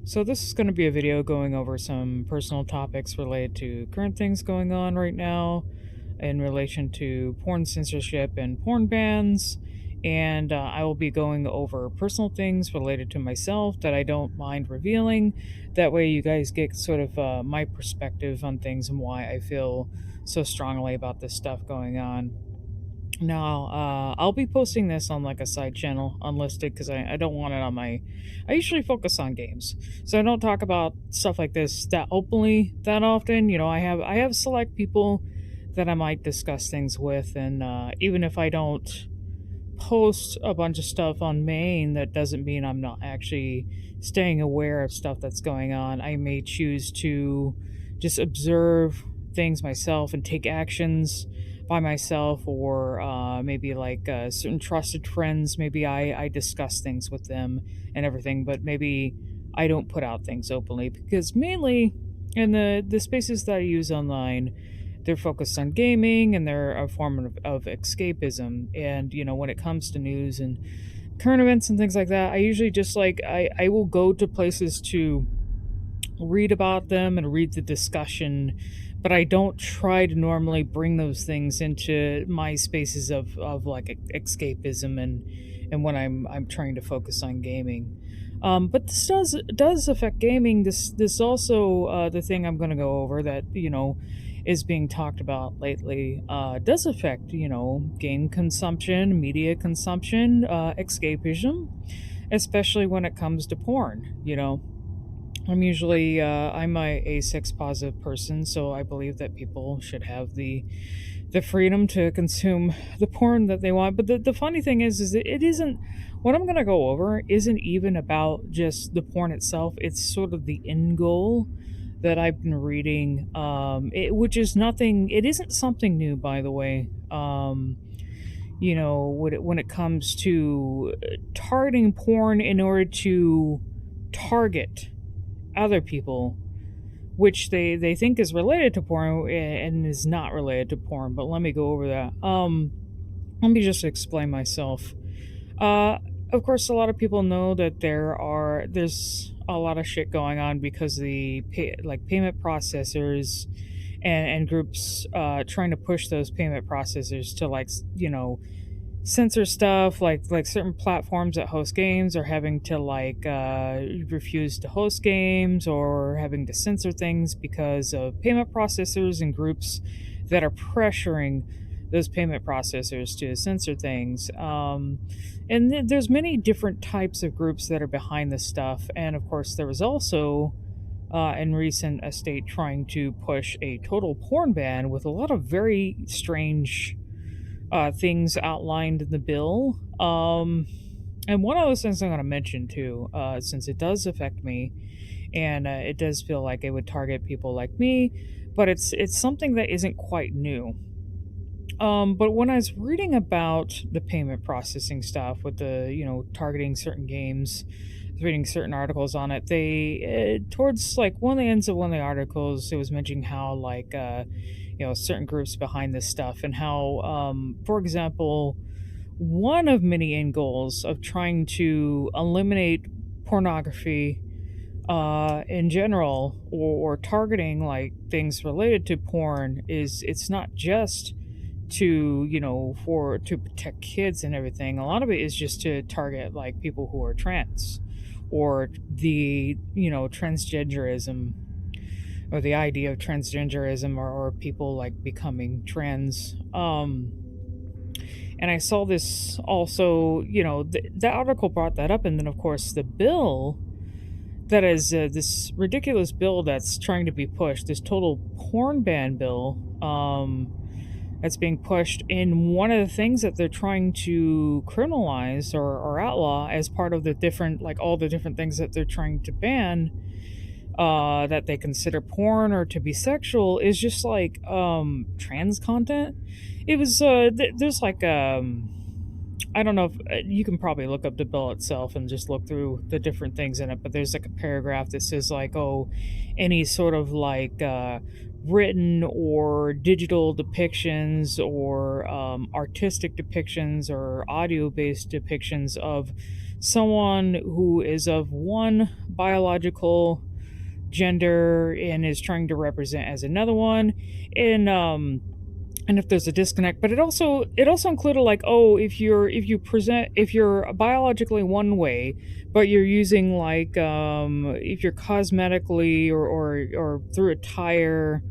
So this is going to be a video going over some personal topics related to current things going on right now in relation to porn censorship and porn bans. And I will be going over personal things related to myself that I don't mind revealing. That way, you guys get sort of my perspective on things and why I feel so strongly about this stuff going on. Now, I'll be posting this on like a side channel unlisted because I don't want it on my. I usually focus on games, so I don't talk about stuff like this that openly that often. I have select people that I might discuss things with, and even if I don't post a bunch of stuff on main, that doesn't mean I'm not actually staying aware of stuff that's going on. I may choose to just observe things myself and take actions by myself, or maybe like certain trusted friends. Maybe I discuss things with them and everything, but maybe I don't put out things openly because mainly in the spaces that I use online, they're focused on gaming and they're a form of escapism. And when it comes to news and current events and things like that, I usually just like I will go to places to read about them and read the discussion, but I don't try to normally bring those things into my spaces of like escapism and when I'm trying to focus on gaming. But this does affect gaming. This also the thing I'm going to go over that is being talked about lately does affect game consumption, media consumption, escapism, especially when it comes to porn. I'm a sex positive person, so I believe that people should have the freedom to consume the porn that they want. But the funny thing is that it isn't what I'm gonna go over isn't even about just the porn itself. It's sort of the end goal that I've been reading, which is nothing. It isn't something new, by the way. When it comes to targeting porn in order to target other people, which they think is related to porn and is not related to porn. But let me go over that. Let me just explain myself. Uh, of course, a lot of people know that there's a lot of shit going on because like payment processors and groups trying to push those payment processors to censor stuff, like certain platforms that host games are having to refuse to host games or having to censor things because of payment processors and groups that are pressuring those payment processors to censor things. And there's many different types of groups that are behind this stuff. And of course, there was also in recent a state trying to push a total porn ban with a lot of very strange things outlined in the bill. And one of those things I'm going to mention too, since it does affect me, and it does feel like it would target people like me, but it's something that isn't quite new. But when I was reading about the payment processing stuff with the targeting certain games, reading certain articles on it, they towards like one of the ends of one of the articles, it was mentioning how certain groups behind this stuff and how, for example, one of many end goals of trying to eliminate pornography in general, or targeting like things related to porn, is it's not just to for to protect kids and everything. A lot of it is just to target like people who are trans, or the transgenderism, or the idea of transgenderism, or people like becoming trans. And I saw this also, the article brought that up, and then of course the bill that is this ridiculous bill that's trying to be pushed, this total porn ban bill, that's being pushed in one of the things that they're trying to criminalize, or outlaw, as part of the different, like all the different things that they're trying to ban, that they consider porn or to be sexual, is just like trans content. It was there's like I don't know if you can probably look up the bill itself and just look through the different things in it, but there's like a paragraph that says like, oh, any sort of like written or digital depictions, or artistic depictions, or audio based depictions of someone who is of one biological gender and is trying to represent as another one, and if there's a disconnect. But it also included like, oh, if you're biologically one way but you're using like, if you're cosmetically or through attire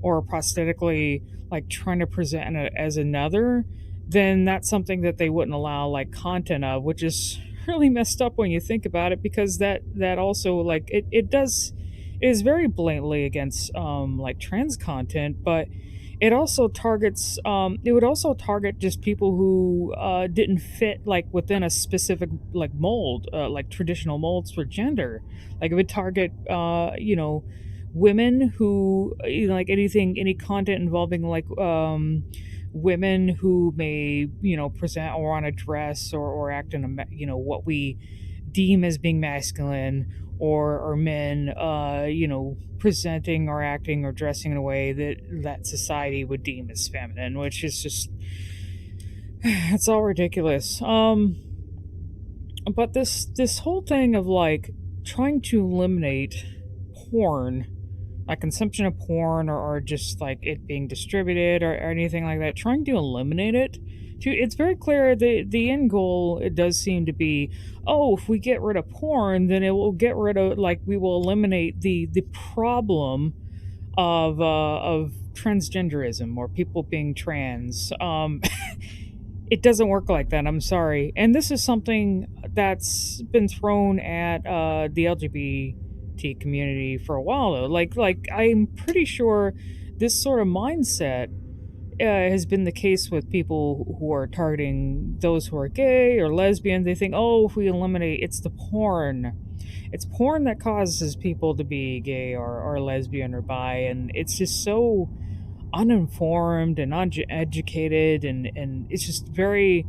or prosthetically like trying to present it as another, then that's something that they wouldn't allow like content of, which is really messed up when you think about it, because that also like it is very blatantly against like trans content. But it would also target just people who didn't fit like within a specific like mold, like traditional molds for gender. Like it would target women who, like any content involving like women who may present or on a dress or act in what we deem as being masculine, or men presenting or acting or dressing in a way that society would deem as feminine, which is just it's all ridiculous. But this whole thing of like trying to eliminate porn, like consumption of porn, or just like it being distributed or anything like that, trying to eliminate it. It's very clear the end goal, it does seem to be, oh, if we get rid of porn, then it will get rid of, like, we will eliminate the problem of transgenderism or people being trans. It doesn't work like that. I'm sorry. And this is something that's been thrown at the LGBT community for a while, though. Like I'm pretty sure this sort of mindset has been the case with people who are targeting those who are gay or lesbian. They think, oh, if we eliminate, it's porn that causes people to be gay or lesbian or bi, and it's just so uninformed and uneducated, and it's just very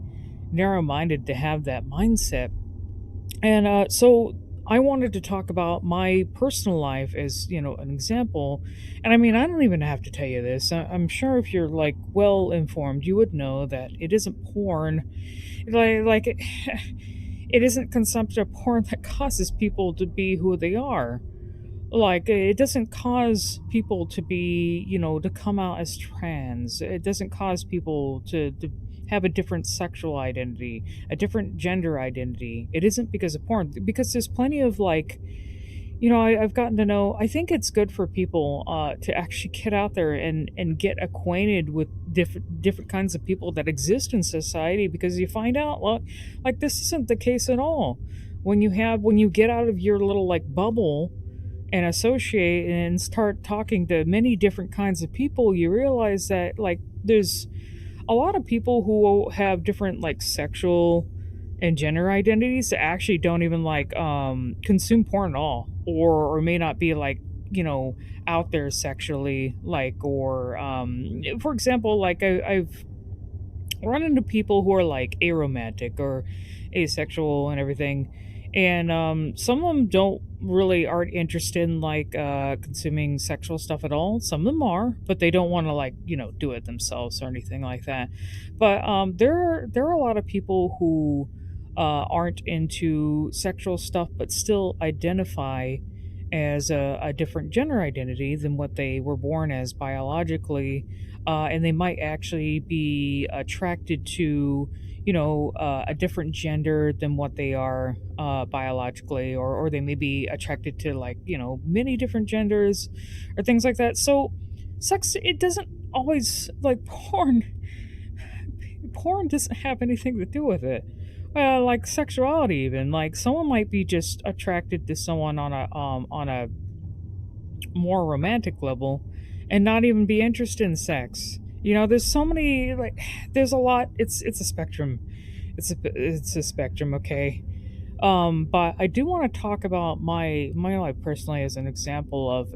narrow-minded to have that mindset. And so I wanted to talk about my personal life as an example. And I mean, I don't even have to tell you this. I'm sure if you're like well informed, you would know that it isn't porn, like it isn't consumption of porn that causes people to be who they are. Like it doesn't cause people to be, to come out as trans. It doesn't cause people to have a different sexual identity, a different gender identity. It isn't because of porn, because there's plenty of like, I've gotten to know, I think it's good for people to actually get out there and get acquainted with different kinds of people that exist in society, because you find out, well, like this isn't the case at all. When you get out of your little like bubble and associate and start talking to many different kinds of people, you realize that like there's a lot of people who have different like sexual and gender identities that actually don't even like consume porn at all, or may not be like out there sexually, like, or for example, like I've run into people who are like aromantic or asexual and everything, and some of them don't really aren't interested in like consuming sexual stuff at all. Some of them are, but they don't want to like do it themselves or anything like that. But there are a lot of people who aren't into sexual stuff but still identify as a different gender identity than what they were born as biologically, and they might actually be attracted to a different gender than what they are biologically, or they may be attracted to like many different genders or things like that. So sex, it doesn't always like porn doesn't have anything to do with it. Like sexuality, even like someone might be just attracted to someone on a more romantic level and not even be interested in sex. There's so many like there's a lot. It's a spectrum. It's a spectrum, okay? But I do want to talk about my life personally as an example of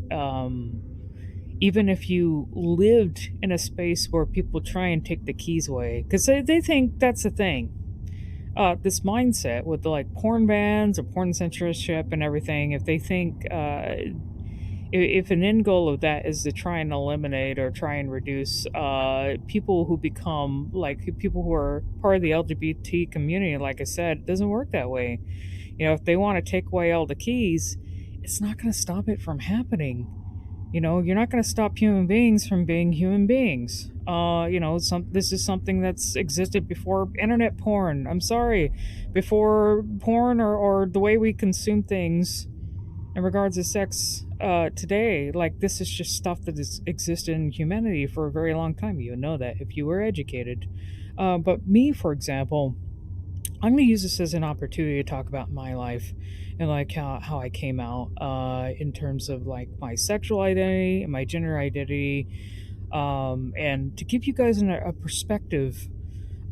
even if you lived in a space where people try and take the keys away, because they think that's the thing. This mindset with the like porn bans or porn censorship and everything, if they think if an end goal of that is to try and eliminate or try and reduce people who become like people who are part of the LGBT community, like I said, it doesn't work that way. If they want to take away all the keys, it's not going to stop it from happening. You're not going to stop human beings from being human beings. This is something that's existed before internet porn. I'm sorry, before porn or the way we consume things in regards to sex today. Like, this is just stuff that has existed in humanity for a very long time. You would know that if you were educated. But me, for example, I'm going to use this as an opportunity to talk about my life and like how I came out in terms of like my sexual identity and my gender identity, and to give you guys a perspective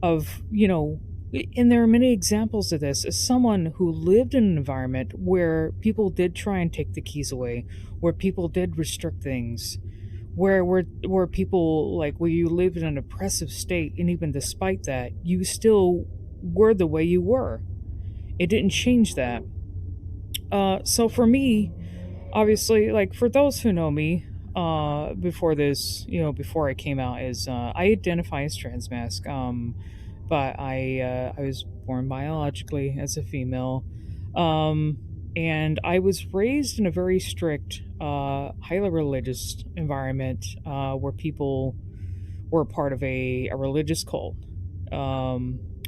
of, and there are many examples of this, as someone who lived in an environment where people did try and take the keys away, where people did restrict things, where people, like, where you lived in an oppressive state, and even despite that, you still were the way you were. It didn't change that. So for me, obviously, like, for those who know me, before this, before I came out, is I identify as transmasc. But I was born biologically as a female, um, and I was raised in a very strict, highly religious environment, where people were part of a religious cult.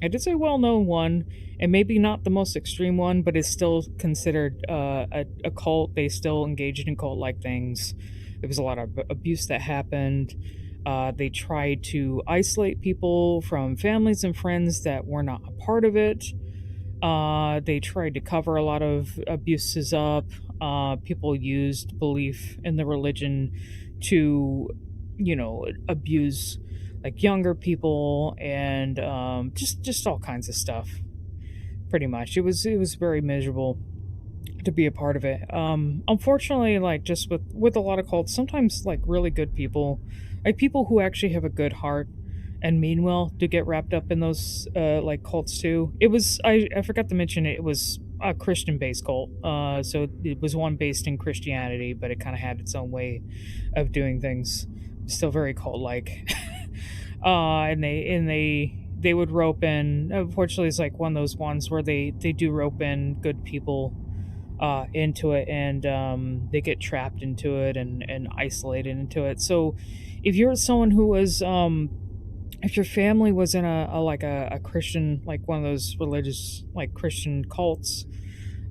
It is a well-known one, and maybe not the most extreme one, but it's still considered a cult. They still engaged in cult-like things. There was a lot of abuse that happened. They tried to isolate people from families and friends that were not a part of it. They tried to cover a lot of abuses up. People used belief in the religion to, abuse like younger people, and just all kinds of stuff. Pretty much, it was very miserable to be a part of it. Unfortunately, like, just with a lot of cults, sometimes like really good people, like people who actually have a good heart and mean well, do get wrapped up in those like cults too. I forgot to mention it was a Christian based cult. So it was one based in Christianity, but it kind of had its own way of doing things. Still very cult like. And they would rope in. Unfortunately, it's like one of those ones where they do rope in good people into it, and they get trapped into it and isolated into it. So if you're someone who was if your family was in a Christian, like one of those religious like Christian cults,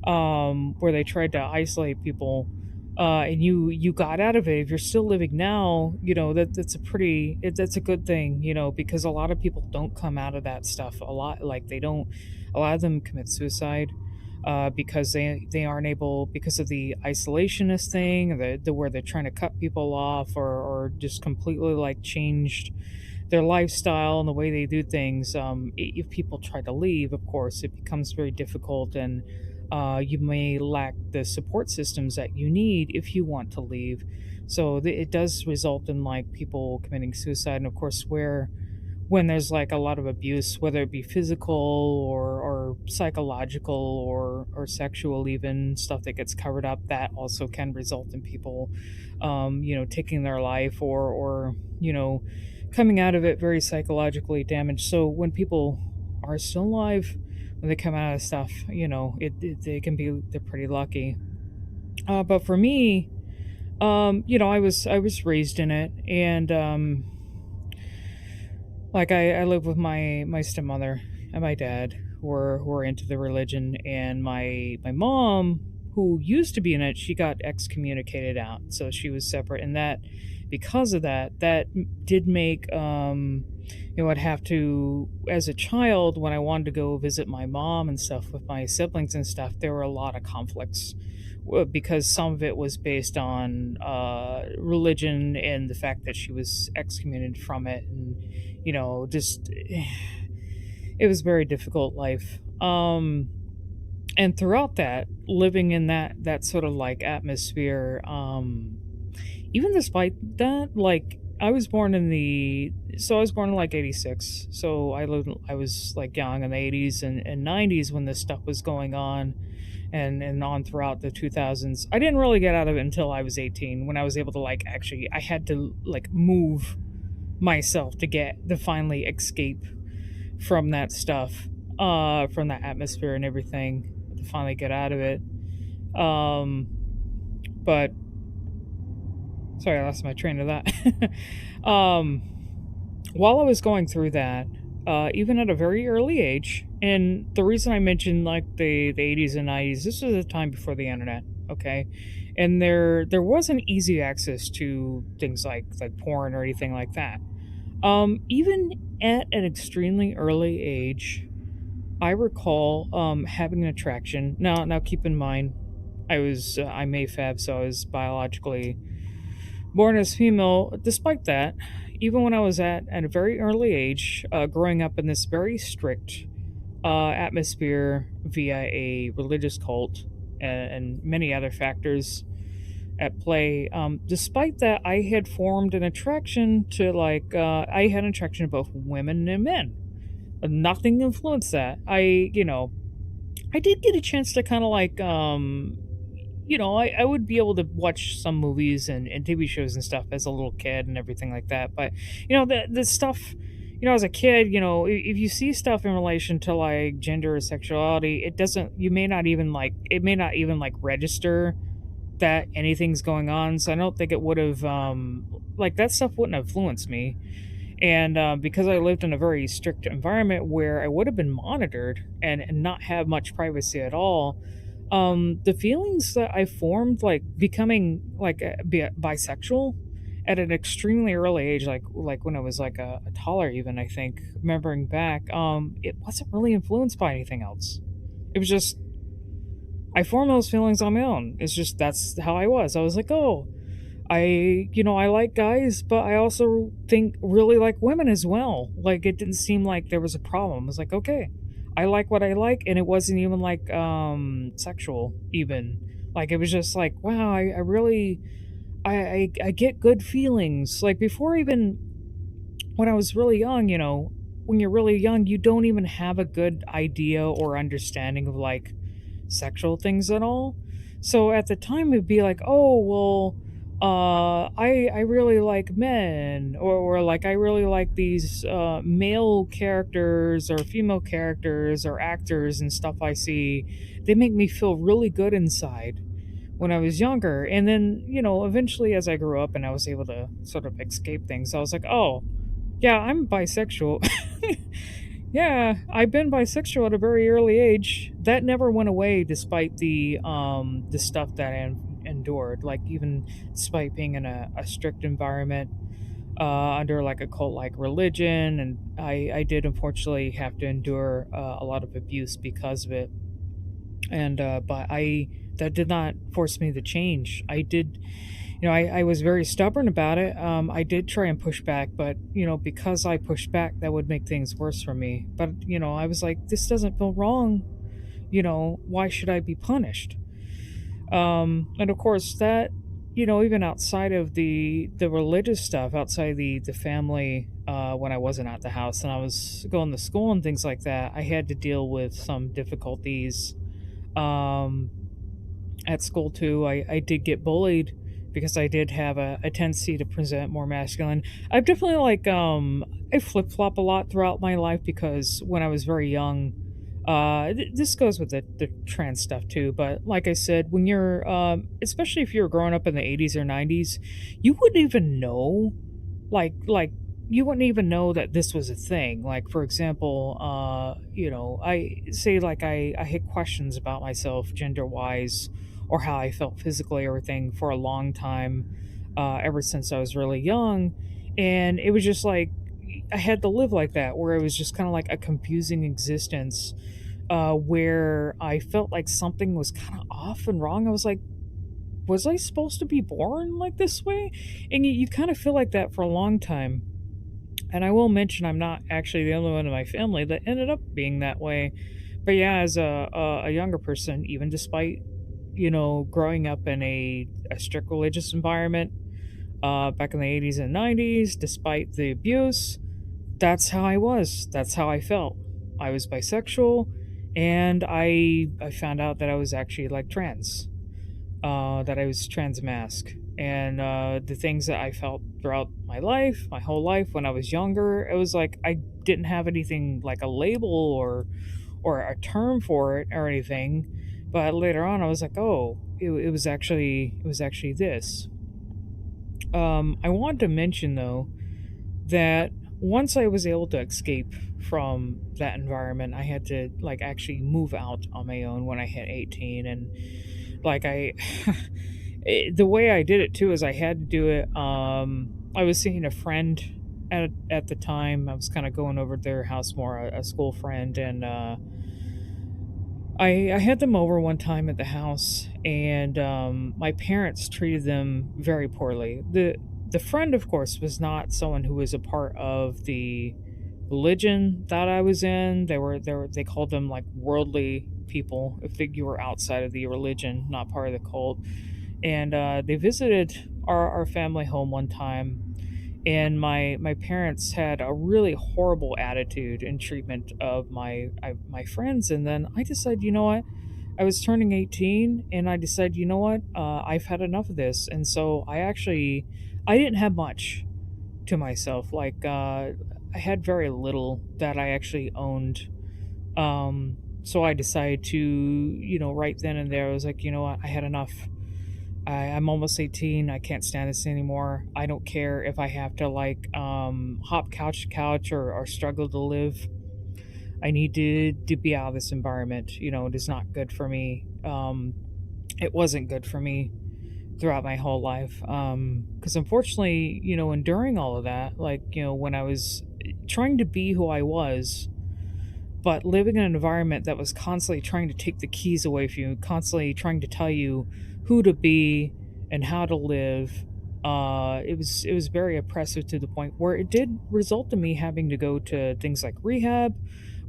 where they tried to isolate people, and you got out of it, if you're still living now, that's a good thing, because a lot of people don't come out of that stuff. A lot, like, they don't, a lot of them commit suicide, because they aren't able, because of the isolationist thing, the where they're trying to cut people off, or just completely like changed their lifestyle and the way they do things. If people try to leave, of course, it becomes very difficult, and you may lack the support systems that you need if you want to leave. So it does result in like people committing suicide, and of course, when there's like a lot of abuse, whether it be physical or psychological or sexual, even stuff that gets covered up, that also can result in people, taking their life, or coming out of it very psychologically damaged. So when people are still alive, when they come out of stuff, they can be, they're pretty lucky. But for me, I was raised in it, and like, I live with my stepmother and my dad, who are into the religion, and my mom, who used to be in it, she got excommunicated out, so she was separate, and that, because of that did make, I'd have to, as a child, when I wanted to go visit my mom and stuff with my siblings and stuff, there were a lot of conflicts, because some of it was based on religion and the fact that she was excommunicated from it, and just it was a very difficult life. And throughout that, living in that sort of like atmosphere, even despite that, like, I was born in like 86, so I was like young in the 80s and 90s when this stuff was going on, and on throughout the 2000s. I didn't really get out of it until I was 18, when I was able to, like, actually, I had to like move myself to finally escape from that stuff, from that atmosphere and everything, to finally get out of it. But sorry, I lost my train of that. um, while I was going through that, even at a very early age, and the reason I mentioned like the 80s and 90s, this was a time before the internet, okay? And there wasn't easy access to things like porn or anything like that. Even at an extremely early age, I recall having an attraction. Now keep in mind, I'm AFAB, so I was biologically born as female. Despite that, even when I was at a very early age, growing up in this very strict atmosphere via a religious cult and many other factors at play. Despite that, I had formed an attraction to I had an attraction to both women and men. Nothing influenced that. I did get a chance to kind of I would be able to watch some movies and TV shows and stuff as a little kid and everything like that. But, the stuff, as a kid, if you see stuff in relation to like gender or sexuality, it may not even like register that anything's going on. So I don't think it would have, like, that stuff wouldn't have influenced me. And because I lived in a very strict environment where I would have been monitored and not have much privacy at all, the feelings that I formed, like becoming bisexual at an extremely early age, like when I was like a toddler, even I think, remembering back, it wasn't really influenced by anything else. It was just I formed those feelings on my own. It's just that's how I was. I was like, oh, I like guys, but I also think really like women as well. Like it didn't seem like there was a problem. I was like, okay, I like what I like, and it wasn't even like sexual even. Like it was just like, wow, I really I get good feelings. Like before even when I was really young, when you're really young, you don't even have a good idea or understanding of like sexual things at all. So at the time, it'd be like, oh well, I really like men, or like I really like these male characters or female characters or actors and stuff I see. They make me feel really good inside when I was younger. And then, eventually as I grew up and I was able to sort of escape things, I was like, oh, yeah, I'm bisexual. Yeah, I've been bisexual at a very early age. That never went away despite the stuff that endured. Like even despite being in a strict environment, under like a cult like religion, and I did unfortunately have to endure a lot of abuse because of it. And but I that did not force me to change. I did, I was very stubborn about it. I did try and push back, but because I pushed back, that would make things worse for me. But I was like, this doesn't feel wrong. Why should I be punished? And of course, that even outside of the religious stuff, outside the family, when I wasn't at the house and I was going to school and things like that, I had to deal with some difficulties. Um, at school too, I did get bullied because I did have a tendency to present more masculine. I've definitely I flip flop a lot throughout my life because when I was very young, this goes with the trans stuff too. But like I said, when you're especially if you're growing up in the 80s or 90s, you wouldn't even know, like you wouldn't even know that this was a thing. Like for example, I say like I had questions about myself gender wise or how I felt physically, everything for a long time, ever since I was really young. And it was just like, I had to live like that, where it was just kind of like a confusing existence, where I felt like something was kind of off and wrong. I was like, was I supposed to be born like this way? And you kind of feel like that for a long time. And I will mention I'm not actually the only one in my family that ended up being that way. But yeah, as a younger person, even despite growing up in a strict religious environment, back in the 80s and 90s, despite the abuse, that's how I was. That's how I felt. I was bisexual, and I found out that I was actually like trans, that I was trans mask. And the things that I felt throughout my life, my whole life when I was younger, it was like I didn't have anything like a label or a term for it or anything. But later on, I was like, oh, it was actually this. I wanted to mention though that once I was able to escape from that environment, I had to like actually move out on my own when I hit 18. And like the way I did it too is I had to do it. I was seeing a friend at the time. I was kind of going over to their house more, a school friend, and I had them over one time at the house, and my parents treated them very poorly. The friend, of course, was not someone who was a part of the religion that I was in. They called them like worldly people if you were outside of the religion, not part of the cult. And they visited our family home one time, and my parents had a really horrible attitude and treatment of my friends. And then I decided, you know what, I was turning 18, and I decided, you know what, I've had enough of this. And so I didn't have much to myself. Like I had very little that I actually owned. So I decided to, right then and there, I was like, you know what, I had enough. I'm almost 18. I can't stand this anymore. I don't care if I have to like hop couch to couch, or struggle to live. I need to be out of this environment. It is not good for me. It wasn't good for me throughout my whole life. Because unfortunately, enduring all of that, like, when I was trying to be who I was, but living in an environment that was constantly trying to take the keys away from you, constantly trying to tell you who to be and how to live. It was very oppressive to the point where it did result in me having to go to things like rehab.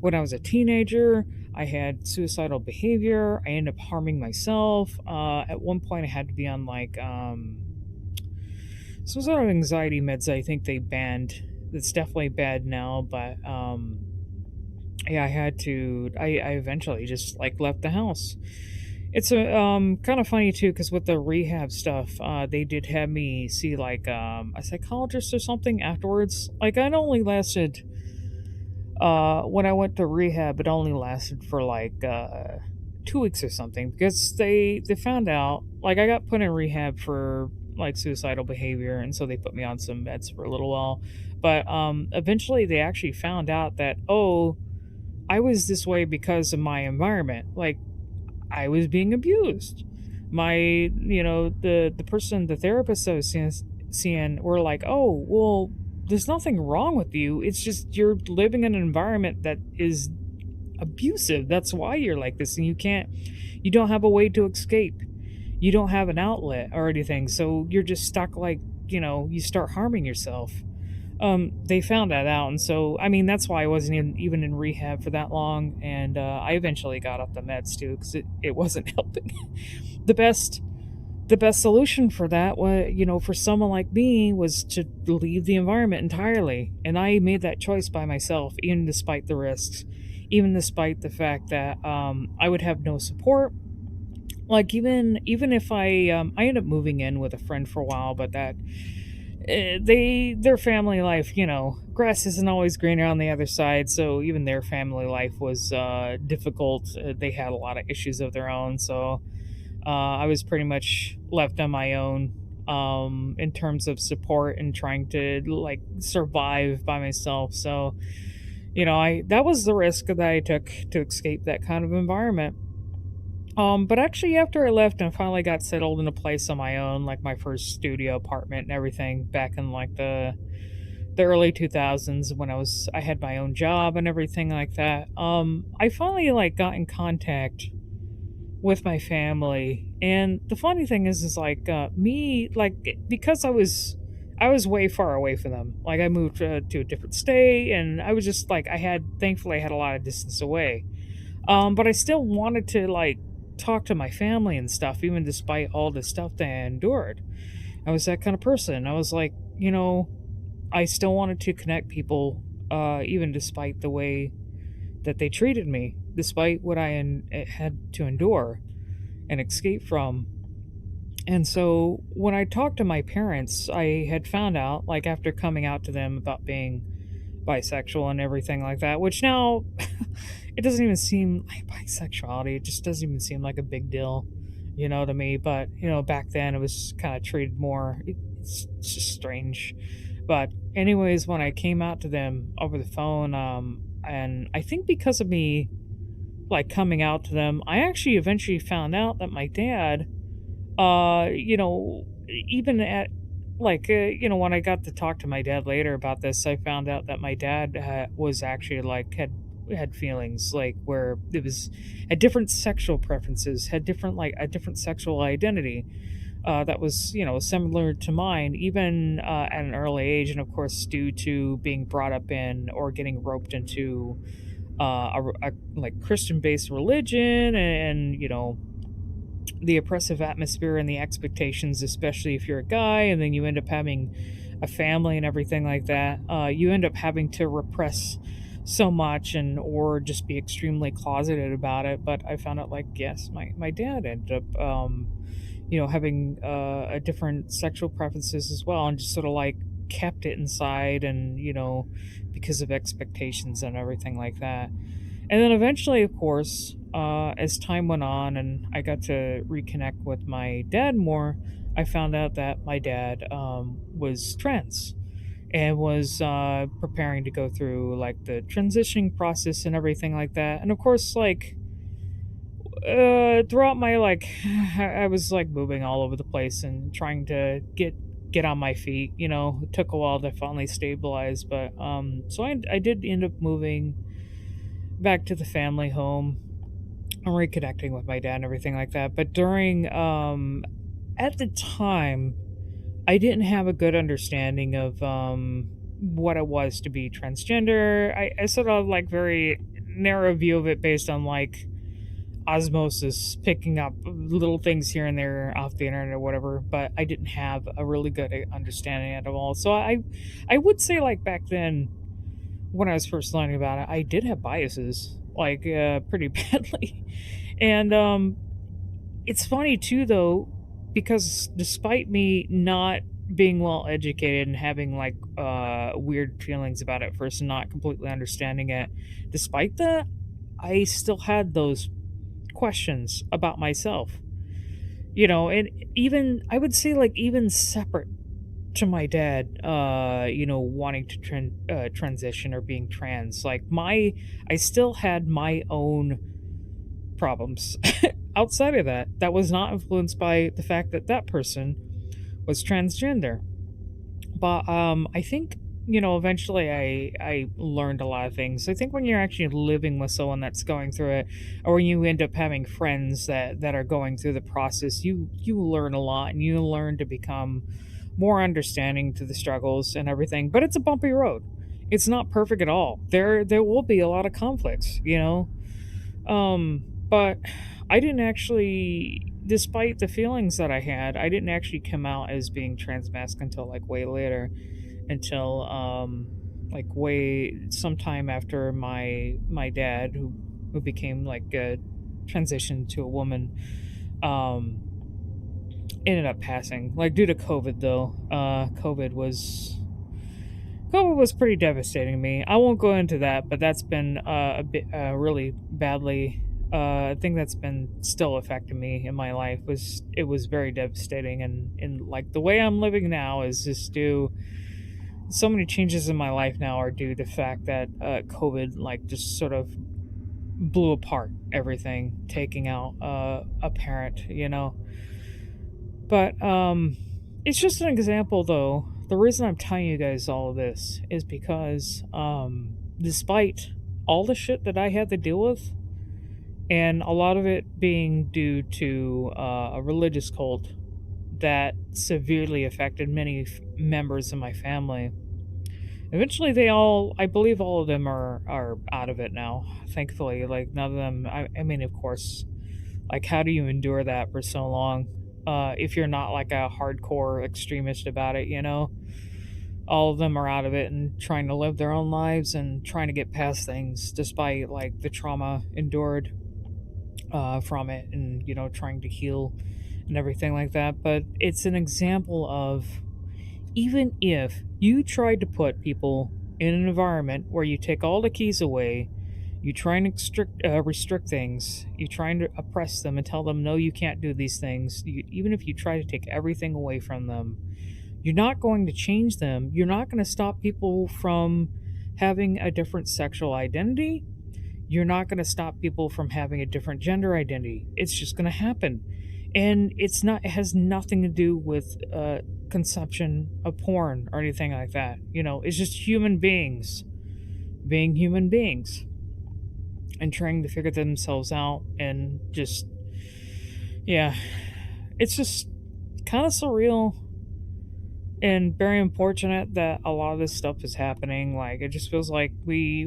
When I was a teenager, I had suicidal behavior. I ended up harming myself. At one point, I had to be on like some sort of anxiety meds. I think they banned. It's definitely bad now, but yeah, I had to. I eventually just like left the house. It's a kind of funny too, because with the rehab stuff, they did have me see like a psychologist or something afterwards. Like I only lasted when I went to rehab, it only lasted for like 2 weeks or something, because they found out like I got put in rehab for like suicidal behavior, and so they put me on some meds for a little while. But eventually they actually found out that, oh, I was this way because of my environment. Like I was being abused. The person, the therapist I was seeing were like, oh, well, there's nothing wrong with you. It's just you're living in an environment that is abusive. That's why you're like this, and you don't have a way to escape. You don't have an outlet or anything, so you're just stuck. Like, you start harming yourself. They found that out, and so I mean that's why I wasn't even in rehab for that long, and I eventually got off the meds too, because it wasn't helping. the best the best solution for that was, for someone like me, was to leave the environment entirely, and I made that choice by myself, even despite the risks, even despite the fact that I would have no support. Like even if I ended up moving in with a friend for a while, but that their family life, grass isn't always greener on the other side. So even their family life was difficult. They had a lot of issues of their own. So I was pretty much left on my own in terms of support and trying to like survive by myself. So I that was the risk that I took to escape that kind of environment. But actually, after I left and finally got settled in a place on my own, like my first studio apartment and everything, back in like the early 2000s, when I had my own job and everything like that, I finally like got in contact with my family. And the funny thing is like me, like, because I was way far away from them. Like I moved to a different state, and I was just like, thankfully I had a lot of distance away. But I still wanted to like talk to my family and stuff, even despite all the stuff that I endured. I was that kind of person. I was like, I still wanted to connect people, even despite the way that they treated me, despite what had to endure and escape from. And so when I talked to my parents, I had found out, like after coming out to them about being bisexual and everything like that, which now it doesn't even seem like bisexuality. It just doesn't even seem like a big deal, to me. But, back then it was kind of treated more. It's just strange. But, anyways, when I came out to them over the phone, and I think because of me, like, coming out to them, I actually eventually found out that my dad, even at when I got to talk to my dad later about this, I found out that my dad was actually like had feelings like where it was had different sexual preferences, had different like a different sexual identity that was similar to mine, even at an early age, and of course due to being brought up in or getting roped into like Christian based religion and the oppressive atmosphere and the expectations, especially if you're a guy and then you end up having a family and everything like that. You end up having to repress so much and or just be extremely closeted about it. But I found out like yes, my dad ended up having a different sexual preferences as well, and just sort of like kept it inside, and because of expectations and everything like that. And then eventually, of course, as time went on and I got to reconnect with my dad more, I found out that my dad was trans and was preparing to go through like the transitioning process and everything like that. And of course, like throughout my like, I was like moving all over the place and trying to get on my feet. It took a while to finally stabilize, but so I did end up moving back to the family home. I'm reconnecting with my dad and everything like that. But during at the time, I didn't have a good understanding of what it was to be transgender. I sort of like very narrow view of it based on like osmosis, picking up little things here and there off the internet or whatever. But I didn't have a really good understanding at all. So I would say like back then when I was first learning about it, I did have biases, like pretty badly. And it's funny too, though, because despite me not being well educated and having like weird feelings about it first and not completely understanding it, despite that, I still had those questions about myself. And even I would say like even separate to my dad wanting to transition or being trans, like I still had my own problems outside of that was not influenced by the fact that that person was transgender. But I think eventually I learned a lot of things. I think when you're actually living with someone that's going through it, or when you end up having friends that are going through the process, you learn a lot, and you learn to become more understanding to the struggles and everything. But it's a bumpy road. It's not perfect at all. There will be a lot of conflicts. But I didn't actually, despite the feelings that I had, I didn't actually come out as being transmasc until like way later, until like way sometime after my dad, who became like a transition to a woman, um ended up passing, like due to COVID though. COVID was pretty devastating to me. I won't go into that, but that's been a bit really badly. I think that's been still affecting me in my life. It was very devastating, and like the way I'm living now is just due. So many changes in my life now are due to the fact that COVID like just sort of blew apart everything, taking out a parent. But it's just an example, though. The reason I'm telling you guys all of this is because despite all the shit that I had to deal with, and a lot of it being due to a religious cult that severely affected many members of my family, eventually I believe all of them are out of it now, thankfully. Like none of them, I mean, of course, like how do you endure that for so long if you're not like a hardcore extremist about it? All of them are out of it and trying to live their own lives and trying to get past things despite like the trauma endured from it, and trying to heal and everything like that. But it's an example of, even if you tried to put people in an environment where you take all the keys away, you try and restrict things, you try and oppress them and tell them, no, you can't do these things. Even if you try to take everything away from them, you're not going to change them. You're not going to stop people from having a different sexual identity. You're not going to stop people from having a different gender identity. It's just going to happen. And it has nothing to do with consumption of porn or anything like that. It's just human beings being human beings and trying to figure themselves out. And just, yeah, it's just kind of surreal and very unfortunate that a lot of this stuff is happening. Like, it just feels like we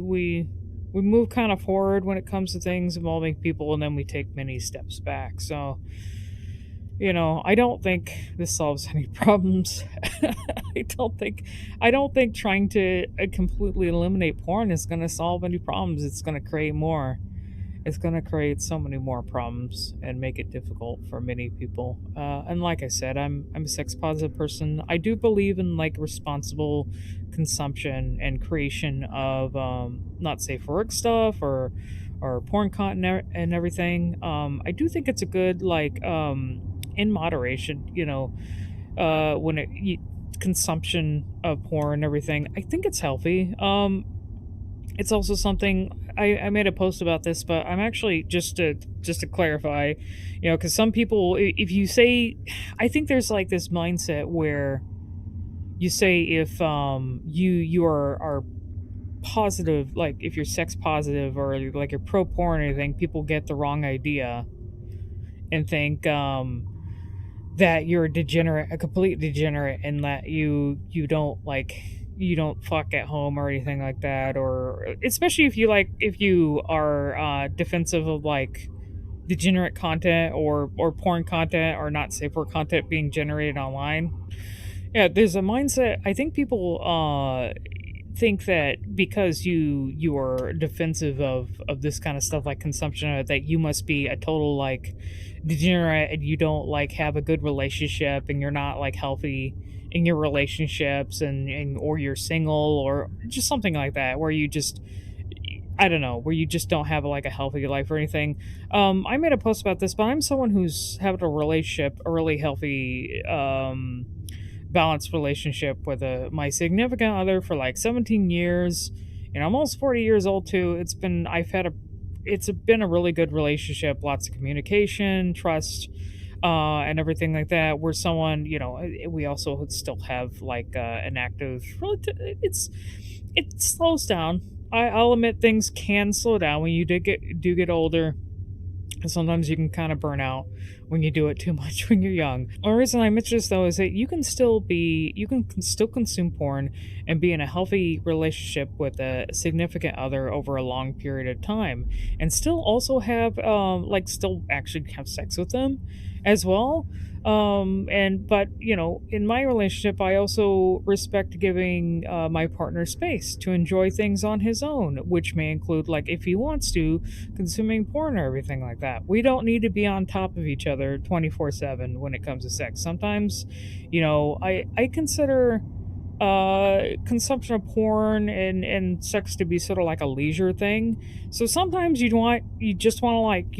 move kind of forward when it comes to things involving people, and then we take many steps back. So, I don't think this solves any problems. I don't think trying to completely eliminate porn is going to solve any problems. It's going to create more. It's going to create so many more problems and make it difficult for many people. And like I said, I'm a sex positive person. I do believe in like responsible consumption and creation of not safe for work stuff or porn content and everything. I do think it's a good like in moderation. When consumption of porn and everything. I think it's healthy. It's also something I made a post about this, but I'm actually just to clarify, because some people, if you say, I think there's like this mindset where you say if you are positive, like if you're sex positive or like you're pro porn or anything, people get the wrong idea and think that you're a degenerate, a complete degenerate, and that you don't fuck at home or anything like that, or especially if you are defensive of like degenerate content or porn content or not safe for content being generated online. Yeah, there's a mindset. I think people think that because you are defensive of this kind of stuff like consumption that you must be a total like degenerate and you don't like have a good relationship and you're not like healthy in your relationships and or you're single or just something like that where you just, I don't know, where you just don't have like a healthy life or anything. I made a post about this, but I'm someone who's having a relationship, a really healthy balanced relationship with my significant other for like 17 years, and I'm almost 40 years old too. It's been a really good relationship, lots of communication, trust, and everything like that. We're someone, we also still have like an active. It slows down. I'll admit things can slow down when you do get older. And sometimes you can kind of burn out when you do it too much when you're young. The reason I mention this though is that you can still consume porn and be in a healthy relationship with a significant other over a long period of time, and still also have still actually have sex with them as well. But in my relationship, I also respect giving my partner space to enjoy things on his own, which may include like if he wants to consuming porn or everything like that. We don't need to be on top of each other 24/7 when it comes to sex. Sometimes, I consider consumption of porn and sex to be sort of like a leisure thing. So sometimes you just want to like,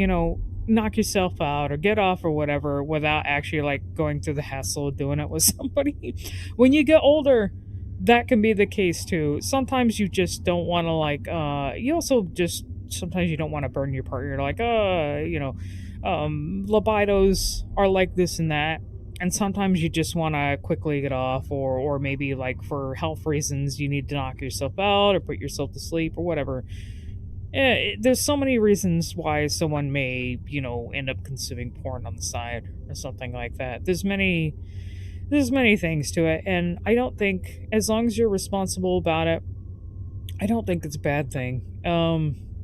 knock yourself out or get off or whatever without actually like going through the hassle of doing it with somebody. When you get older, that can be the case too. Sometimes you just don't want to like you also just sometimes you don't want to burn your partner. You're like, libidos are like this and that. And sometimes you just want to quickly get off, or maybe like for health reasons, you need to knock yourself out or put yourself to sleep or whatever. There's so many reasons why someone may, end up consuming porn on the side or something like that. There's many things to it, and I don't think, as long as you're responsible about it, I don't think it's a bad thing.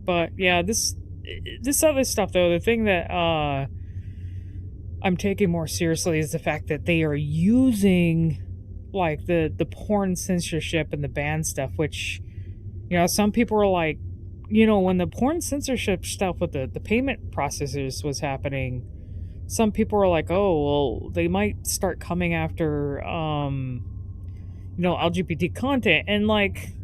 But yeah, this other stuff though, the thing that I'm taking more seriously is the fact that they are using like the porn censorship and the ban stuff, which some people are like, when the porn censorship stuff with the payment processors was happening, some people were like, oh well, they might start coming after LGBT content, and like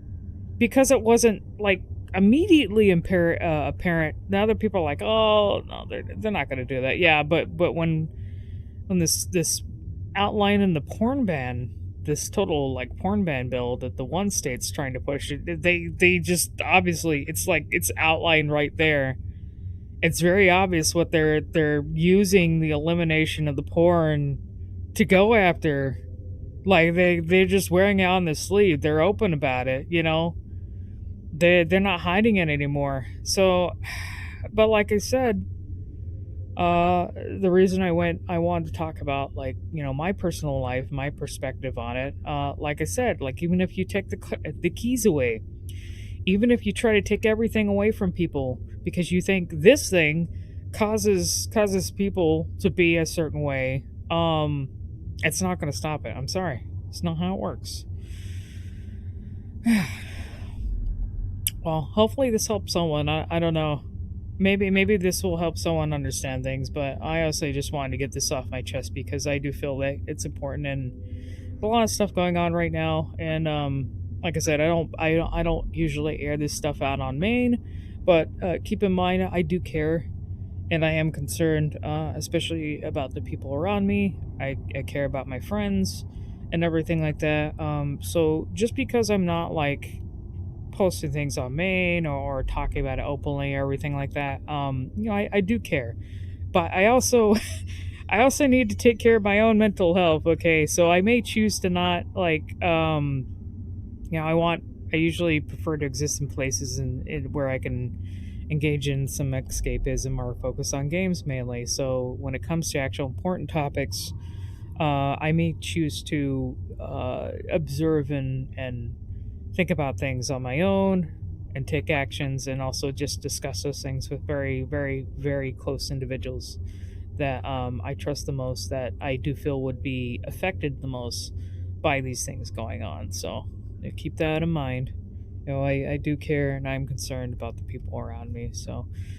because it wasn't like immediately apparent. Now that people are like, oh no, they're not going to do that. Yeah, but when this outline in the porn ban, this total like porn ban bill that the one state's trying to push, they just obviously it's like it's outlined right there. It's very obvious what they're using the elimination of the porn to go after. Like they're just wearing it on the sleeve. They're open about it, you know. They're not hiding it anymore. So, but like I said, the reason I wanted to talk about, like, you know, my personal life, my perspective on it. Like I said, like, even if you take the keys away, even if you try to take everything away from people because you think this thing causes people to be a certain way, it's not going to stop it. I'm sorry, it's not how it works. Well, hopefully this helps someone. I don't know. Maybe this will help someone understand things, but I also just wanted to get this off my chest because I do feel that it's important, and there's a lot of stuff going on right now. And like I said, I don't usually air this stuff out on main, but keep in mind I do care, and I am concerned, especially about the people around me. I care about my friends and everything like that. So just because I'm not like posting things on main or talking about it openly or everything like that, you know, I do care, but I also I also need to take care of my own mental health. Okay, so I may choose to not like, you know, I usually prefer to exist in places where I can engage in some escapism or focus on games mainly. So when it comes to actual important topics, I may choose to observe and think about things on my own and take actions, and also just discuss those things with very, very, very close individuals that I trust the most, that I do feel would be affected the most by these things going on. So keep that in mind. You know, I do care and I'm concerned about the people around me. So